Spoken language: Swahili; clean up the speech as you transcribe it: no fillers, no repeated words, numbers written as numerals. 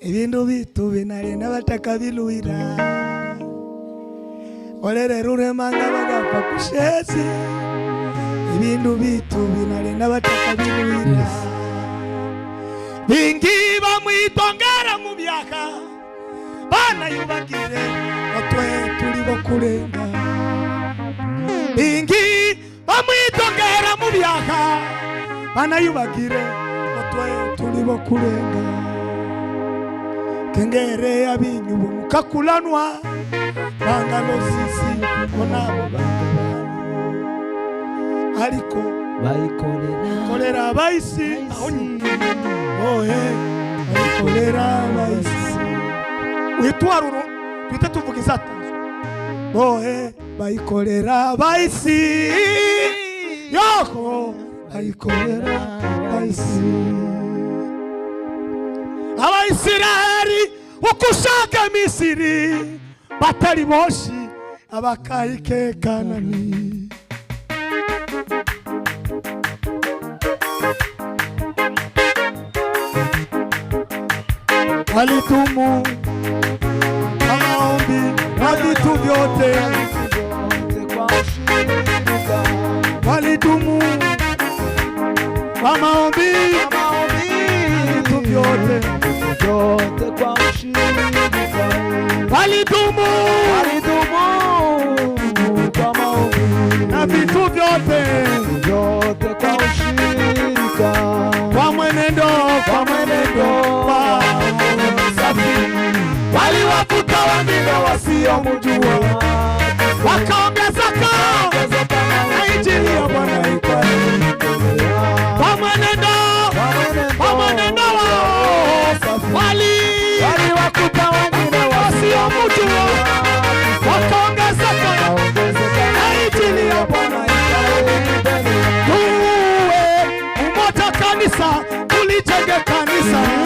Ibindu bitu binali nabataka biluira olere ruremanga bagapfa kushezi. Ibindu bitu binali nabataka biluira bingi bamwitongera mu byaka bana yubagire otwe tuli bokulenga. Bingi bamwitongera mu byaka bana yubagire otwe tuli bokulenga. Kengere abinyubu mukakulanwa bangalo sisi konabo bangalo aliko kolera baisi kolera baisi uitwaruro twite tuvugizata baikolera baisi yoko baikolera baisi. Abaisiraheli ukushaka Misiri batari boshi abakayike Kanani. Walitumu maombi na vitu vyote, walitumu kwa maombi vitu vyote kwa ushirika. Walitumu kwa maombi na vitu vyote kwa ushirika. Kwa mwenendo safi waliwakuta wengine wasiomjua, wakaongezeka na injili ya Bwana ikaenea. Kwa mwenendo waliwakuta wengine wasiomjua, wakaongezeka na injili ya Bwana ikaenea. Tuwe umoja kanisa, tulijenge kanisa.